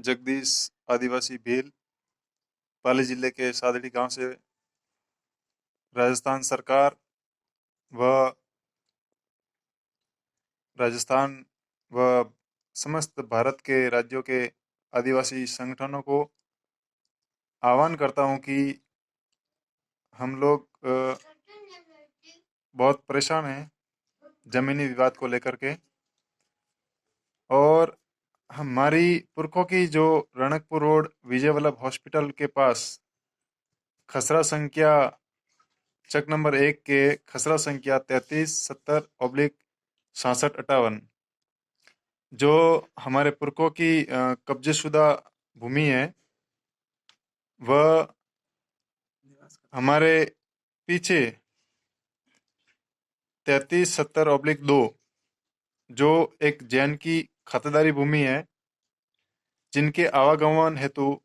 जगदीश आदिवासी भील पाली जिले के सादड़ी गांव से राजस्थान सरकार व राजस्थान व समस्त भारत के राज्यों के आदिवासी संगठनों को आह्वान करता हूं कि हम लोग बहुत परेशान हैं जमीनी विवाद को लेकर के। और हमारी पुरखों की जो रणकपुर रोड विजय वल्लभ हॉस्पिटल के पास खसरा संख्या चक नंबर 1 के खसरा संख्या 3370/6658 जो हमारे पुरखों की कब्जेशुदा भूमि है, वह हमारे पीछे 3370/2 जो एक जैन की खातेदारी भूमि है, जिनके आवागमन हेतु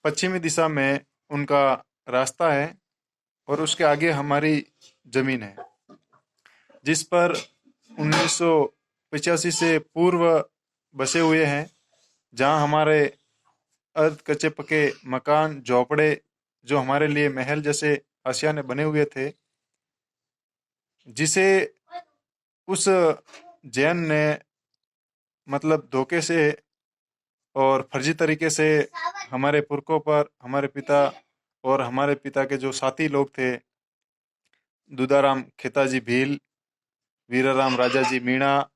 पश्चिमी दिशा में उनका रास्ता है और उसके आगे हमारी जमीन है, जिस पर 1985 से पूर्व बसे हुए हैं, जहां हमारे अर्ध कच्चे पके मकान झोपड़े जो हमारे लिए महल जैसे आशियाने बने हुए थे, जिसे उस जैन ने मतलब धोखे से और फर्जी तरीके से हमारे पुरखों पर, हमारे पिता और हमारे पिता के जो साथी लोग थे, दूधाराम खेताजी भील, वीराराम राजाजी मीणा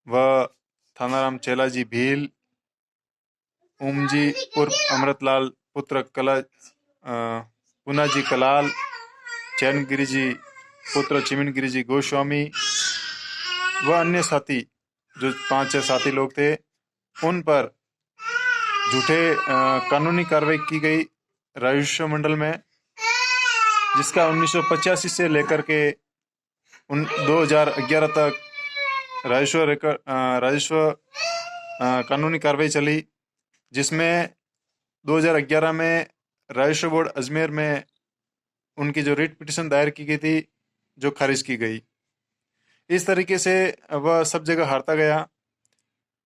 व थानाराम चेलाजी भील, ओमजी उर्फ अमृतलाल पुत्र कला पूनाजी कलाल, चैनगिरी जी पुत्र चिमनगिरी जी गोस्वामी व अन्य साथी जो 5-6 साथी लोग थे, उन पर झूठे कानूनी कार्रवाई की गई राजस्व मंडल में, जिसका 1985 से लेकर के 2011 तक राजस्व कानूनी कार्रवाई चली, जिसमें 2011 में राजस्व बोर्ड अजमेर में उनकी जो रिट पिटीशन दायर की गई थी, जो खारिज की गई। इस तरीके से वह सब जगह हारता गया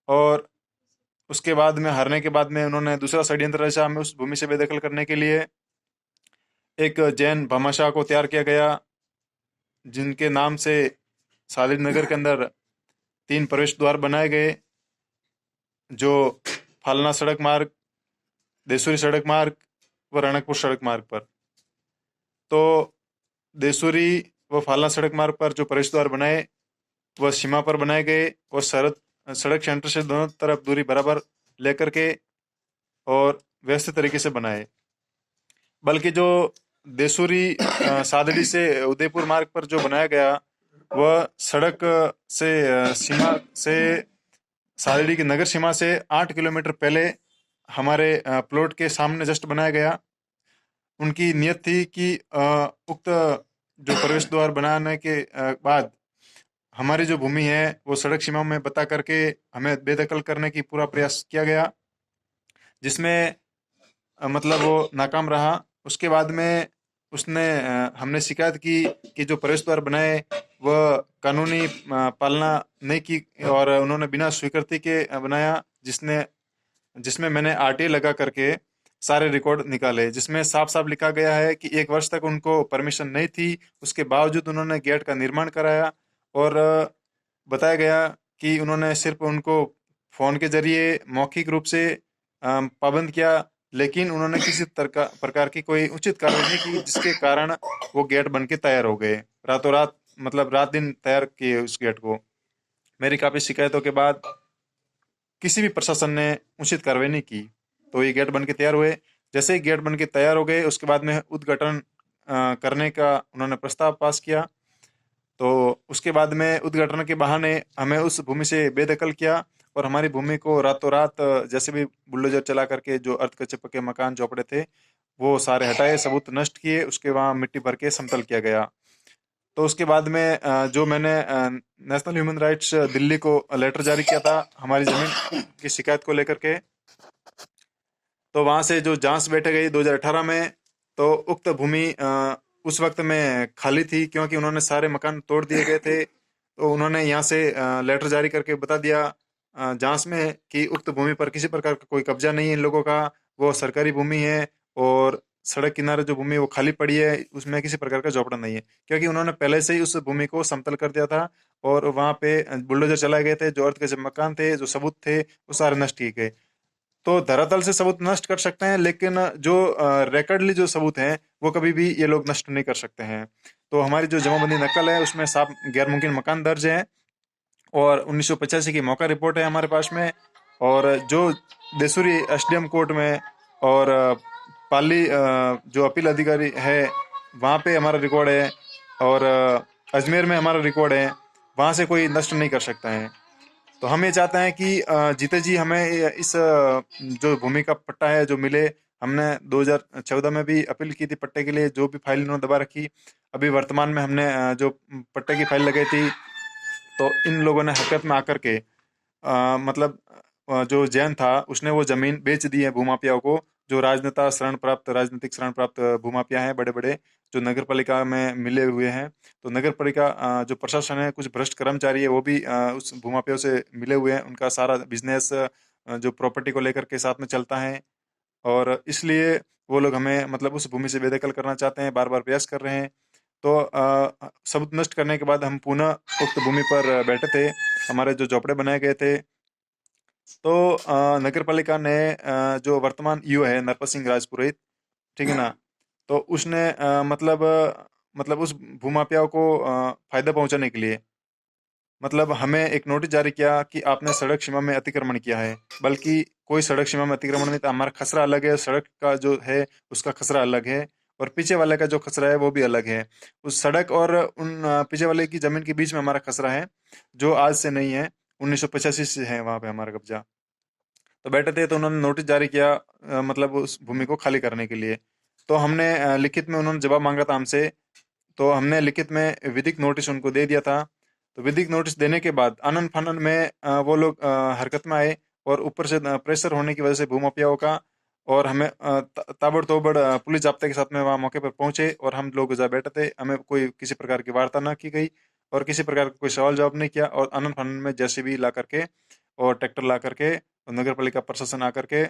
और उसके बाद में, हारने के बाद में, उन्होंने दूसरा षड्यंत्र रचा हमें उस भूमि से बेदखल करने के लिए। एक जैन भामाशाह को तैयार किया गया, जिनके नाम से सालिद नगर के अंदर 3 प्रवेश द्वार बनाए गए, जो फालना सड़क मार्ग, देसूरी सड़क मार्ग व रणकपुर सड़क मार्ग पर। तो देसूरी व फालना सड़क मार्ग पर जो प्रवेश द्वार बनाए वह सीमा पर बनाए गए और सड़क सेंटर से दोनों तरफ दूरी बराबर लेकर के और व्यवस्थित तरीके से बनाए। बल्कि जो देसूरी सादड़ी से उदयपुर मार्ग पर जो बनाया गया, वह सड़क से सीमा से, सादड़ी की नगर सीमा से 8 किलोमीटर पहले हमारे प्लॉट के सामने जस्ट बनाया गया। उनकी नियत थी कि उक्त जो प्रवेश द्वार बनाने के बाद हमारी जो भूमि है वो सड़क सीमा में बता करके हमें बेदखल करने की पूरा प्रयास किया गया, जिसमें मतलब वो नाकाम रहा। उसके बाद में उसने हमने शिकायत की कि जो प्रवेश द्वार बनाए वह कानूनी पालना नहीं की और उन्होंने बिना स्वीकृति के बनाया, जिसमें मैंने आरटीआई लगा करके सारे रिकॉर्ड निकाले, जिसमें साफ साफ लिखा गया है कि 1 वर्ष तक उनको परमिशन नहीं थी, उसके बावजूद उन्होंने गेट का निर्माण कराया। और बताया गया कि उन्होंने सिर्फ उनको फ़ोन के जरिए मौखिक रूप से पाबंद किया, लेकिन उन्होंने किसी प्रकार की कोई उचित कार्रवाई नहीं की, जिसके कारण वो गेट बन के तैयार हो गए रातों रात, मतलब रात दिन तैयार किए उस गेट को। मेरी काफ़ी शिकायतों के बाद किसी भी प्रशासन ने उचित कार्रवाई नहीं की, तो ये गेट बन के तैयार हुए। जैसे ही गेट बन के तैयार हो गए, उसके बाद में उद्घाटन करने का उन्होंने प्रस्ताव पास किया। तो उसके बाद में उद्घाटन के बहाने हमें उस भूमि से बेदखल किया और हमारी भूमि को रातों रात जैसे भी बुलडोजर चला करके जो अर्ध कच्चे पक्के मकान झोपड़े थे वो सारे हटाए, सबूत नष्ट किए, उसके वहाँ मिट्टी भर के समतल किया गया। तो उसके बाद में जो मैंने नेशनल ह्यूमन राइट्स दिल्ली को लेटर जारी किया था हमारी ज़मीन की शिकायत को लेकर के, तो वहाँ से जो जांच बैठ गई 2018 में, तो उक्त भूमि उस वक्त में खाली थी, क्योंकि उन्होंने सारे मकान तोड़ दिए गए थे। तो उन्होंने यहाँ से लेटर जारी करके बता दिया जांच में कि उक्त भूमि पर किसी प्रकार का कोई कब्जा नहीं है इन लोगों का, वो सरकारी भूमि है और सड़क किनारे जो भूमि है वो खाली पड़ी है, उसमें किसी प्रकार का झोपड़ा नहीं है, क्योंकि उन्होंने पहले से ही उस भूमि को समतल कर दिया था और वहां पे बुलडोजर चलाए गए थे, जो अर्ध के जो मकान थे, जो सबूत थे, वो सारे नष्ट किए गए। तो धरातल से सबूत नष्ट कर सकते हैं, लेकिन जो रिकॉर्डली जो सबूत हैं वो कभी भी ये लोग नष्ट नहीं कर सकते हैं। तो हमारी जो जमाबंदी नकल है उसमें साफ गैर मुमकिन मकान दर्ज है और 1985 की मौका रिपोर्ट है हमारे पास में, और जो देसूरी एसडीएम कोर्ट में और पाली जो अपील अधिकारी है वहाँ पे हमारा रिकॉर्ड है, और अजमेर में हमारा रिकॉर्ड है, वहाँ से कोई नष्ट नहीं कर सकता है। तो हम ये चाहते हैं कि जीते जी हमें इस जो भूमि का पट्टा है जो मिले। हमने 2014 में भी अपील की थी पट्टे के लिए, जो भी फाइल इन्होंने दबा रखी। अभी वर्तमान में हमने जो पट्टे की फाइल लगाई थी, तो इन लोगों ने हरकत में आकर के मतलब जो जैन था उसने वो जमीन बेच दी है भूमाफियाओं को, जो राजनेता शरण प्राप्त राजनीतिक शरण प्राप्त भूमाफिया हैं बड़े बड़े, जो नगर पालिका में मिले हुए हैं। तो नगर पालिका जो प्रशासन है, कुछ भ्रष्ट कर्मचारी है, वो भी उस भूमाफियाओं से मिले हुए हैं। उनका सारा बिजनेस जो प्रॉपर्टी को लेकर के साथ में चलता है, और इसलिए वो लोग हमें मतलब उस भूमि से बेदखल करना चाहते हैं, बार बार प्रयास कर रहे हैं। तो सबूत नष्ट करने के बाद हम पुनः उक्त भूमि पर बैठे थे, हमारे जो झोपड़े बनाए गए थे। तो नगर पालिका ने जो वर्तमान ईओ है नरपत सिंह राजपुरोहित, ठीक है ना, तो उसने मतलब उस भूमाफियाओं को फायदा पहुंचाने के लिए मतलब हमें एक नोटिस जारी किया कि आपने सड़क सीमा में अतिक्रमण किया है। बल्कि कोई सड़क सीमा में अतिक्रमण नहीं था, हमारा खसरा अलग है, सड़क का जो है उसका खसरा अलग है, और पीछे वाले का जो खसरा है वो भी अलग है। उस सड़क और उन पीछे वाले की जमीन के बीच में हमारा खसरा है, जो आज से नहीं है, 1985 से है वहां पे हमारा कब्जा। तो बैठे थे तो उन्होंने नोटिस जारी किया मतलब उस भूमि को खाली करने के लिए। तो हमने लिखित में उन्होंने जवाब मांगा था हमसे, तो हमने लिखित में विधिक नोटिस उनको दे दिया था। तो विधिक नोटिस देने के बाद आनन फानन में वो लोग हरकत में आए, और ऊपर से प्रेशर होने की वजह से भूमाफियाओं का, और हमें ताबड़तोड़ पुलिस जाब्ते के साथ में वहाँ मौके पर पहुंचे, और हम लोग जा बैठे थे, हमें कोई किसी प्रकार की वार्ता ना की गई और किसी प्रकार का कोई सवाल जवाब नहीं किया। और आनन फानन में जेसीबी ला करके और ट्रैक्टर ला करके और नगर पालिका प्रशासन आकर के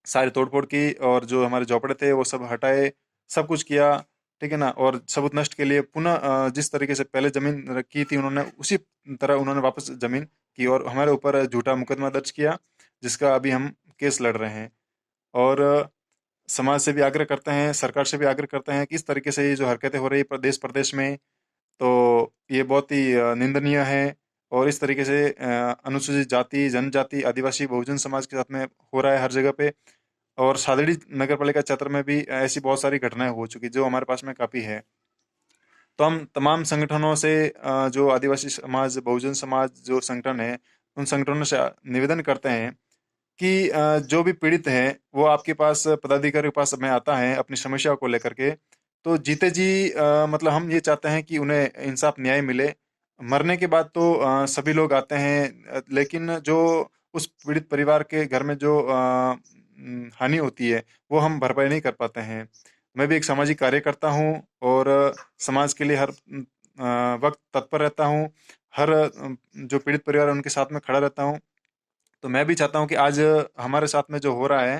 सारी तोड़फोड़ की, और जो हमारे झोपड़े थे वो सब हटाए, सब कुछ किया, ठीक है ना। और सबूत नष्ट के लिए पुनः जिस तरीके से पहले जमीन रखी थी उन्होंने, उसी तरह उन्होंने वापस जमीन की और हमारे ऊपर झूठा मुकदमा दर्ज किया, जिसका अभी हम केस लड़ रहे हैं। और समाज से भी आग्रह करते हैं, सरकार से भी आग्रह करते हैं कि इस तरीके से ये जो हरकतें हो रही है प्रदेश प्रदेश में, तो ये बहुत ही निंदनीय है। और इस तरीके से अनुसूचित जाति, जनजाति, आदिवासी, बहुजन समाज के साथ में हो रहा है हर जगह पे। और सादड़ी नगर पालिका क्षेत्र में भी ऐसी बहुत सारी घटनाएं हो चुकी जो हमारे पास में काफ़ी है। तो हम तमाम संगठनों से जो आदिवासी समाज, बहुजन समाज जो संगठन है, उन संगठनों से निवेदन करते हैं कि जो भी पीड़ित है वो आपके पास पदाधिकारी के पास में आता है अपनी समस्या को लेकर के, तो जीते जी मतलब हम ये चाहते हैं कि उन्हें इंसाफ न्याय मिले। मरने के बाद तो सभी लोग आते हैं, लेकिन जो उस पीड़ित परिवार के घर में जो हानि होती है वो हम भरपाई नहीं कर पाते हैं। मैं भी एक सामाजिक कार्यकर्ता हूँ, और समाज के लिए हर वक्त तत्पर रहता हूँ, हर जो पीड़ित परिवार है उनके साथ में खड़ा रहता हूँ। तो मैं भी चाहता हूँ कि आज हमारे साथ में जो हो रहा है,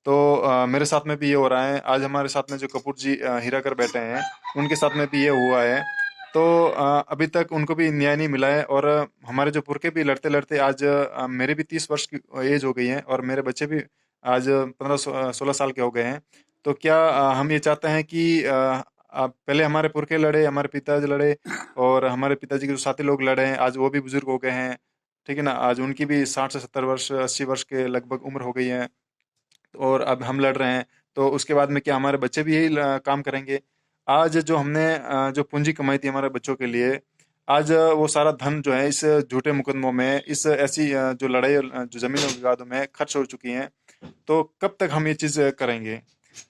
तो मेरे साथ में भी ये हो रहा है। आज हमारे साथ में जो कपूर जी हीरा कर बैठे हैं, उनके साथ में भी ये हुआ है। तो अभी तक उनको भी न्याय नहीं मिला है, और हमारे जो पुरखे भी लड़ते लड़ते आज मेरे भी 30 वर्ष की एज हो गई है, और मेरे बच्चे भी आज 15-16 साल के हो गए हैं। तो क्या हम ये चाहते हैं कि पहले हमारे पुरखे लड़े, हमारे पिताजी लड़े, और हमारे पिताजी के जो साथी लोग लड़े हैं, आज वो भी बुजुर्ग हो गए हैं, ठीक है ना। आज उनकी भी 60 से 70 वर्ष, 80 वर्ष के लगभग उम्र हो गई है, और अब हम लड़ रहे हैं। तो उसके बाद में क्या हमारे बच्चे भी यही काम करेंगे? आज जो हमने जो पूंजी कमाई थी हमारे बच्चों के लिए, आज वो सारा धन जो है इस झूठे मुकदमों में, इस ऐसी जो लड़ाई जो जमीनों के विवादों में खर्च हो चुकी हैं। तो कब तक हम ये चीज़ करेंगे?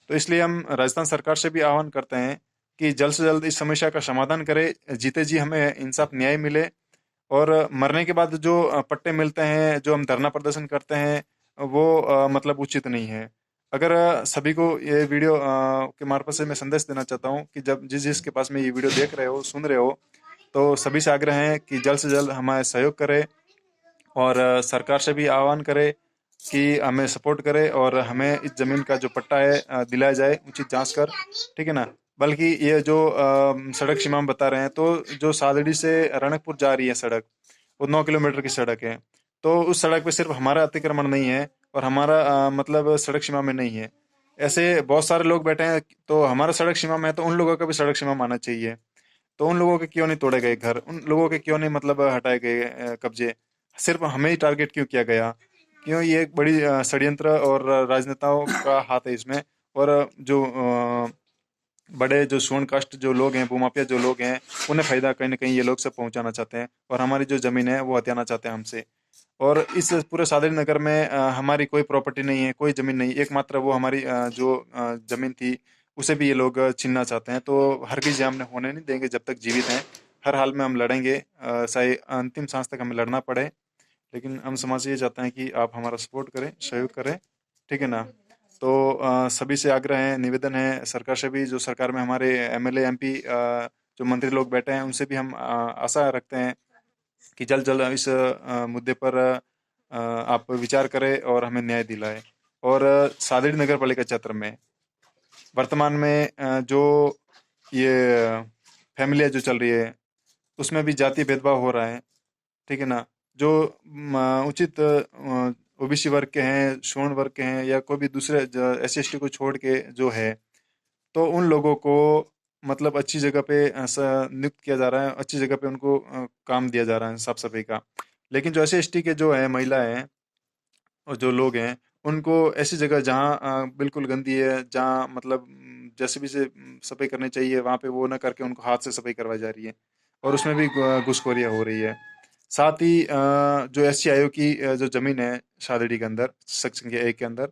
तो इसलिए हम राजस्थान सरकार से भी आह्वान करते हैं कि जल्द से जल्द इस समस्या का समाधान करे, जीते जी हमें इंसाफ न्याय मिले। और मरने के बाद जो पट्टे मिलते हैं, जो हम धरना प्रदर्शन करते हैं, वो मतलब उचित नहीं है। अगर सभी को ये वीडियो के मार्फत से मैं संदेश देना चाहता हूँ कि जब जिस जिसके पास में ये वीडियो देख रहे हो, सुन रहे हो, तो सभी से आग्रह है कि जल्द से जल्द हमारे सहयोग करें, और सरकार से भी आह्वान करे कि हमें सपोर्ट करे और हमें इस ज़मीन का जो पट्टा है दिलाया जाए उचित जांच कर, ठीक है ना। बल्कि ये जो सड़क सीमा हम बता रहे हैं, तो जो सादड़ी से रणकपुर जा रही है सड़क, वो 9 किलोमीटर की सड़क है। तो उस सड़क पे सिर्फ हमारा अतिक्रमण नहीं है और हमारा मतलब सड़क सीमा में नहीं है। ऐसे बहुत सारे लोग बैठे हैं, तो हमारा सड़क सीमा में है तो उन लोगों का भी सड़क सीमा में आना चाहिए। तो उन लोगों के क्यों नहीं तोड़े गए घर, उन लोगों के क्यों नहीं मतलब हटाए गए कब्जे, सिर्फ हमें ही टारगेट क्यों किया गया? क्यों? ये एक बड़ी षड्यंत्र और राजनेताओं का हाथ है इसमें। और जो बड़े जो स्वर्ण कास्ट जो लोग हैं, भूमाफिया जो लोग हैं, उन्हें फायदा कहीं ना कहीं ये लोग सब पहुंचाना चाहते हैं और हमारी जो जमीन है वो हथियाना चाहते हैं हमसे। और इस पूरे सादरी नगर में हमारी कोई प्रॉपर्टी नहीं है, कोई जमीन नहीं, एकमात्र वो हमारी जो जमीन थी उसे भी ये लोग छीनना चाहते हैं। तो हरगिज ये हमने होने नहीं देंगे जब तक जीवित हैं। हर हाल में हम लड़ेंगे, चाहे अंतिम सांस तक हमें लड़ना पड़े। लेकिन हम समाज से ये चाहते हैं कि आप हमारा सपोर्ट करें, सहयोग करें, ठीक है ना। तो सभी से आग्रह है, निवेदन है, सरकार से भी, जो सरकार में हमारे एमएलए एमपी जो मंत्री लोग बैठे हैं उनसे भी हम आशा रखते हैं कि जल्द जल्द इस मुद्दे पर आप विचार करें और हमें न्याय दिलाएं। और सादड़ी नगर पालिका क्षेत्र में वर्तमान में जो ये फैमिलियाँ जो चल रही है उसमें भी जातीय भेदभाव हो रहा है, ठीक है ना। जो उचित ओबीसी वर्ग के हैं, स्वर्ण वर्ग के हैं, या कोई भी दूसरे एससी एसटी को छोड़ के जो है, तो उन लोगों को मतलब अच्छी जगह पे नियुक्त किया जा रहा है, अच्छी जगह पे उनको काम दिया जा रहा है साफ सफाई का। लेकिन जो एससी एसटी के जो है महिला हैं और जो लोग हैं, उनको ऐसी जगह जहाँ बिल्कुल गंदी है, जहाँ मतलब जैसे भी से सफाई करनी चाहिए वहाँ पे वो ना करके उनको हाथ से सफाई करवाई जा रही है और उसमें भी घुसखोरियाँ हो रही है। साथ ही जो एससी आयोग की जो जमीन है शादड़ी के अंदर, सेक्शन के 1 के अंदर,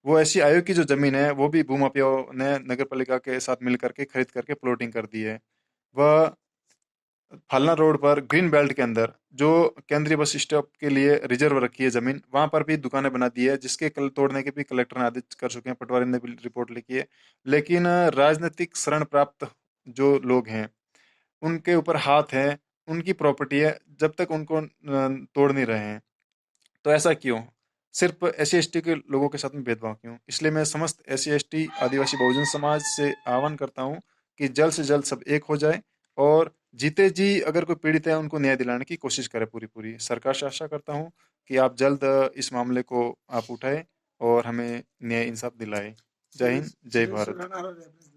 वो एससी आयोग की जो जमीन है वो भी भूमाफियाओं ने नगर पालिका के साथ मिल करके खरीद करके प्लॉटिंग कर दी है। वह फलना रोड पर ग्रीन बेल्ट के अंदर जो केंद्रीय बस स्टॉप के लिए रिजर्व रखी है जमीन, वहां पर भी दुकानें बना दी है, जिसके कल तोड़ने के भी कलेक्टर ने आदेश कर चुके हैं, पटवारी ने भी रिपोर्ट लिखी है। लेकिन राजनीतिक शरण प्राप्त जो लोग हैं उनके ऊपर हाथ है, उनकी प्रॉपर्टी है, जब तक उनको तोड़ नहीं रहे हैं। तो ऐसा क्यों? सिर्फ एस सी एस टी के लोगों के साथ में भेदभाव क्यों? इसलिए मैं समस्त एस सी एस टी आदिवासी बहुजन समाज से आह्वान करता हूँ कि जल्द से जल्द सब एक हो जाए और जीते जी अगर कोई पीड़ित है उनको न्याय दिलाने की कोशिश करे पूरी पूरी। सरकार से आशा करता हूँ कि आप जल्द इस मामले को आप उठाए और हमें न्याय इंसाफ दिलाए। जय हिंद, जय भारत।